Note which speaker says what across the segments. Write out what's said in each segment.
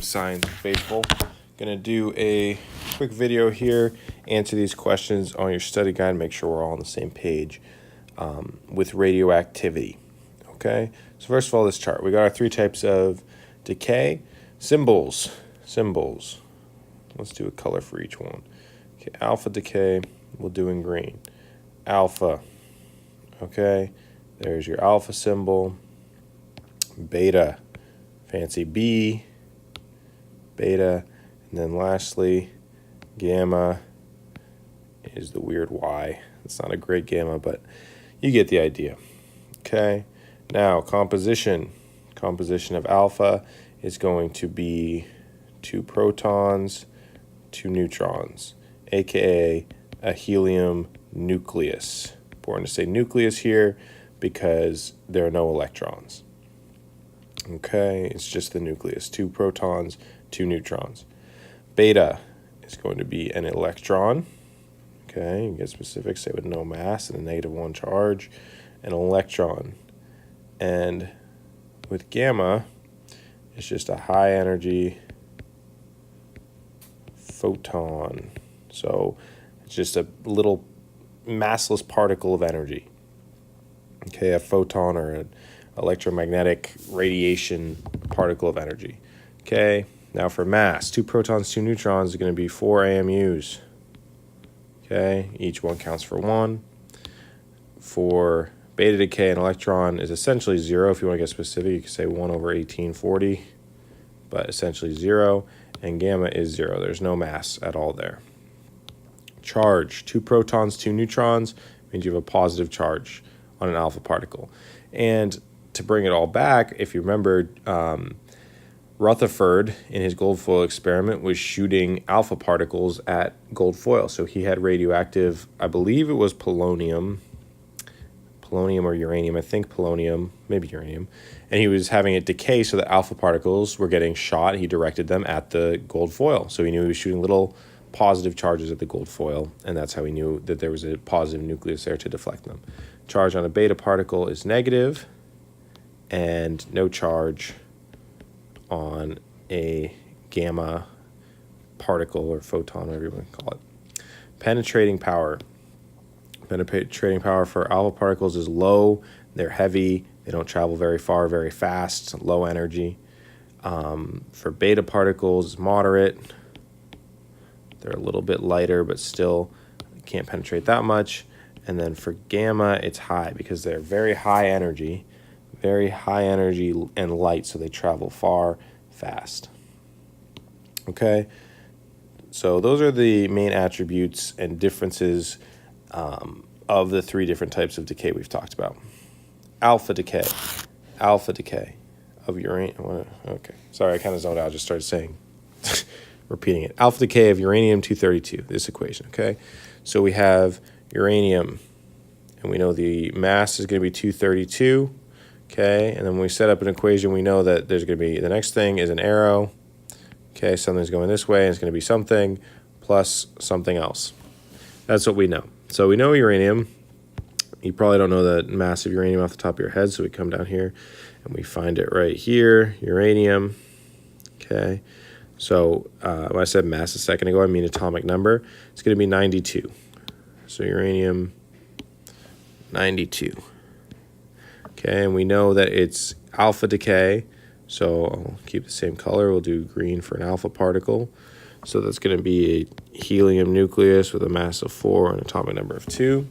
Speaker 1: Science Faithful. Gonna do a quick video here, answer these questions on your study guide, make sure we're all on the same page with radioactivity. Okay, so first of all, this chart, we got our three types of decay. Symbols. Let's do a color for each one. Okay, alpha decay, we'll do in green. Alpha, okay, there's your alpha symbol. Beta, fancy B, beta, and then lastly, gamma is the weird Y. It's not a great gamma, but you get the idea. Okay, now composition of alpha is going to be 2 protons, 2 neutrons, aka a helium nucleus. Important to say nucleus here because there are no electrons. Okay, it's just the nucleus, 2 protons, 2 neutrons. Beta is going to be an electron. Okay, you get specific, say with no mass and a -1 charge, an electron. And with gamma, it's just a high energy photon. So it's just a little massless particle of energy. Okay, a photon or an electromagnetic radiation particle of energy. Okay, now for mass, 2 protons, 2 neutrons is going to be 4 AMUs. Okay, each one counts for 1. For beta decay, an electron is essentially 0. If you want to get specific, you can say 1/1840, but essentially 0. And gamma is 0. There's no mass at all there. Charge, 2 protons, 2 neutrons, means you have a positive charge on an alpha particle. And to bring it all back, if you remember, Rutherford in his gold foil experiment was shooting alpha particles at gold foil. So he had radioactive, I believe it was polonium or uranium, I think polonium, maybe uranium, and he was having it decay so that alpha particles were getting shot. He directed them at the gold foil. So he knew he was shooting little positive charges at the gold foil, and that's how he knew that there was a positive nucleus there to deflect them. Charge on a beta particle is negative, and no charge on a gamma particle or photon, whatever you want to call it. Penetrating power. Penetrating power for alpha particles is low. They're heavy. They don't travel very far, very fast, low energy. For beta particles, moderate. They're a little bit lighter, but still can't penetrate that much. And then for gamma, it's high because they're very high energy and light, so they travel far, fast. Okay, so those are the main attributes and differences of the 3 different types of decay we've talked about. Alpha decay of uranium. Okay, sorry, I kind of zoned out. I just started saying, repeating it. Alpha decay of uranium-232, this equation, okay? So we have uranium, and we know the mass is going to be 232, okay? And then when we set up an equation, we know that there's going to be, the next thing is an arrow, okay? Something's going this way, and it's going to be something plus something else. That's what we know. So we know uranium. You probably don't know the mass of uranium off the top of your head, so we come down here and we find it right here, uranium, okay? So when I said mass a second ago, I mean atomic number. It's going to be 92. So uranium, 92. Okay, and we know that it's alpha decay, so I'll keep the same color. We'll do green for an alpha particle. So that's going to be a helium nucleus with a mass of 4 and an atomic number of 2.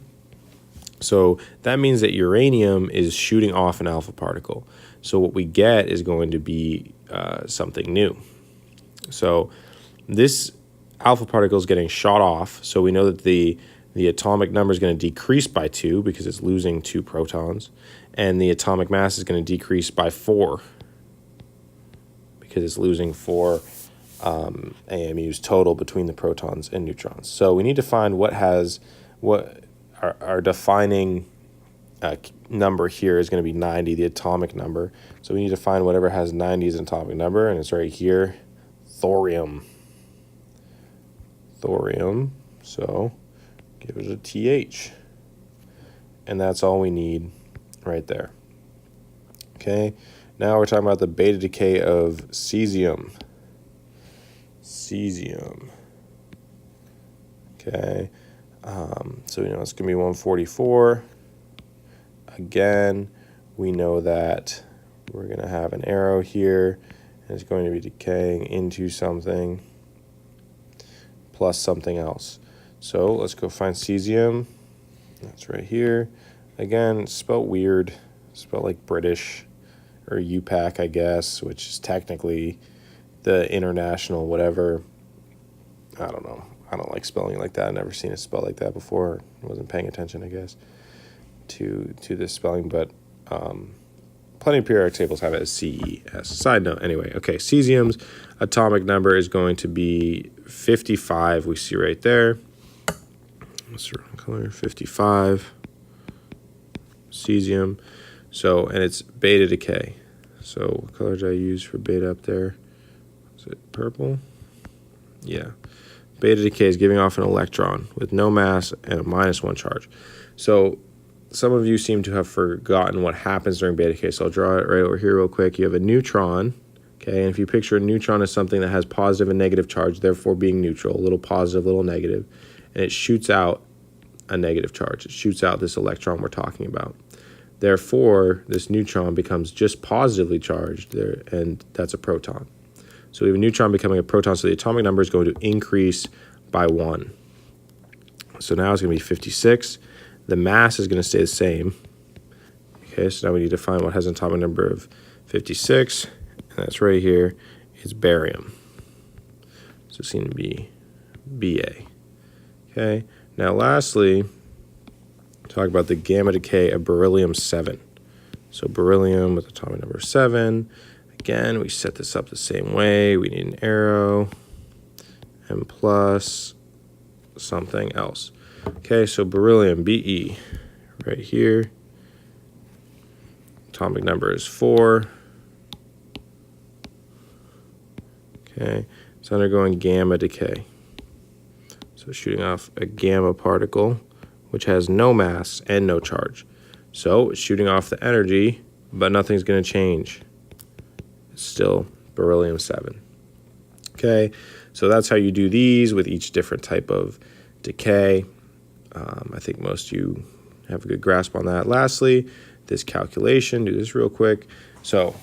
Speaker 1: So that means that uranium is shooting off an alpha particle. So what we get is going to be something new. So this alpha particle is getting shot off. So we know that the atomic number is going to decrease by 2 because it's losing 2 protons. And the atomic mass is going to decrease by 4 because it's losing 4 AMUs total between the protons and neutrons. So we need to find what our defining number here is going to be 90, the atomic number. So we need to find whatever has 90 as an atomic number, and it's right here, thorium. So give it a TH. And that's all we need right there. Okay, now we're talking about the beta decay of cesium. cesium. Okay, so we know it's going to be 144. Again, we know that we're going to have an arrow here, and it's going to be decaying into something plus something else. So let's go find cesium. That's right here. Again, it's spelled weird, spelled like British or UPAC, I guess, which is technically the international whatever. I don't know. I don't like spelling like that. I've never seen it spelled like that before. I wasn't paying attention, I guess, to this spelling, but plenty of periodic tables have it as CES. Side note, anyway. Okay, cesium's atomic number is going to be 55. We see right there. What's the wrong color? 55. Cesium. So, and it's beta decay. So, what color did I use for beta up there? Is it purple? Yeah. Beta decay is giving off an electron with no mass and a -1 charge. So, some of you seem to have forgotten what happens during beta decay. So, I'll draw it right over here real quick. You have a neutron. Okay, and if you picture a neutron as something that has positive and negative charge, therefore being neutral, a little positive, a little negative, and it shoots out a negative charge. It shoots out this electron we're talking about. Therefore, this neutron becomes just positively charged there, and that's a proton. So we have a neutron becoming a proton, so the atomic number is going to increase by 1. So now it's going to be 56. The mass is going to stay the same. Okay, so now we need to find what has an atomic number of 56. And that's right here. It's barium. So it's going to be Ba. Okay. Now, lastly, talk about the gamma decay of beryllium-7. So beryllium with atomic number 7. Again, we set this up the same way. We need an arrow and plus something else. Okay, so beryllium, Be, right here. Atomic number is 4. Okay, it's undergoing gamma decay. So shooting off a gamma particle, which has no mass and no charge. So it's shooting off the energy, but nothing's going to change. It's still beryllium-7. Okay, so that's how you do these with each different type of decay. I think most of you have a good grasp on that. Lastly, this calculation, do this real quick. So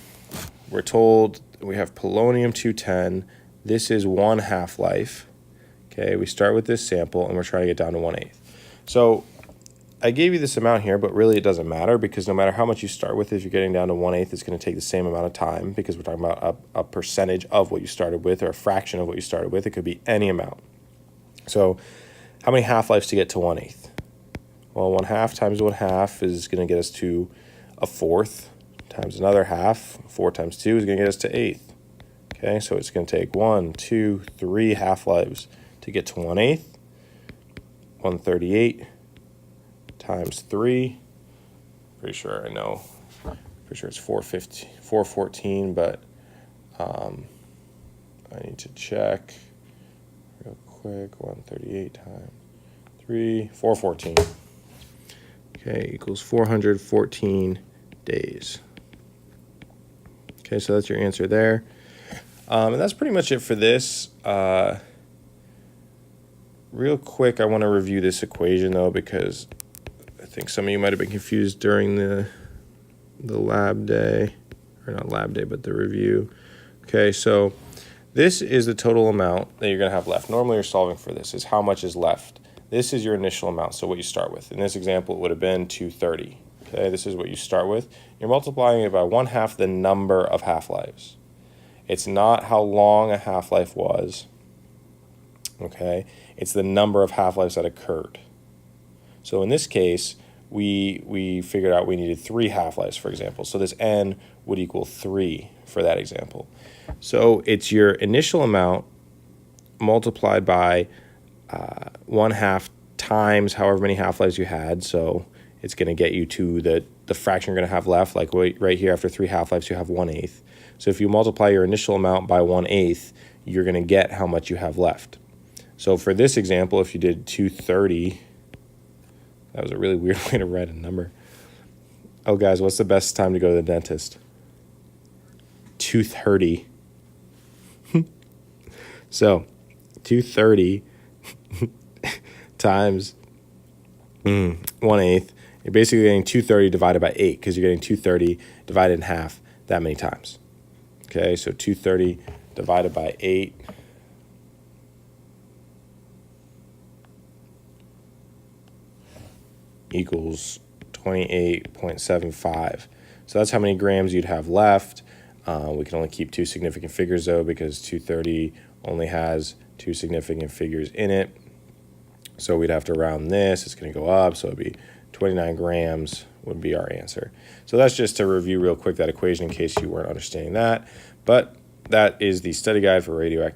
Speaker 1: we're told we have polonium-210. This is 1 half-life. Okay, we start with this sample, and we're trying to get down to 1/8. So I gave you this amount here, but really it doesn't matter because no matter how much you start with, if you're getting down to 1/8, it's going to take the same amount of time because we're talking about a percentage of what you started with or a fraction of what you started with. It could be any amount. So how many half-lives to get to 1/8? Well, 1/2 times 1/2 is going to get us to 1/4 times another half. 4 times 2 is going to get us to 1/8. Okay, so it's going to take 1, 2, 3 half-lives to get to 1/8. 138 times 3. Pretty sure I know. Pretty sure it's 414, but I need to check real quick. 138 times 3, 414. Okay, equals 414 days. Okay, so that's your answer there. And that's pretty much it for this. Real quick, I want to review this equation, though, because I think some of you might have been confused during the lab day. Or not lab day, but the review. Okay, so this is the total amount that you're going to have left. Normally, you're solving for this, is how much is left. This is your initial amount, so what you start with. In this example, it would have been 230. Okay, this is what you start with. You're multiplying it by 1/2 the number of half-lives. It's not how long a half-life was. Okay, it's the number of half-lives that occurred. So in this case, we figured out we needed 3 half-lives, for example. So this n would equal 3 for that example. So it's your initial amount multiplied by 1/2 times however many half-lives you had. So it's going to get you to the fraction you're going to have left. Like right here, after 3 half-lives, you have 1/8. So if you multiply your initial amount by 1/8, you're going to get how much you have left. So for this example, if you did 230, that was a really weird way to write a number. Oh, guys, what's the best time to go to the dentist? 2:30. So 230 times 1/8, you're basically getting 230 divided by 8 because you're getting 230 divided in half that many times. Okay, so 230 divided by 8 equals 28.75. So that's how many grams you'd have left. We can only keep two significant figures, though, because 230 only has two significant figures in it. So we'd have to round this. It's going to go up, so it'd be 29 grams would be our answer. So that's just to review real quick that equation in case you weren't understanding that. But that is the study guide for radioactivity.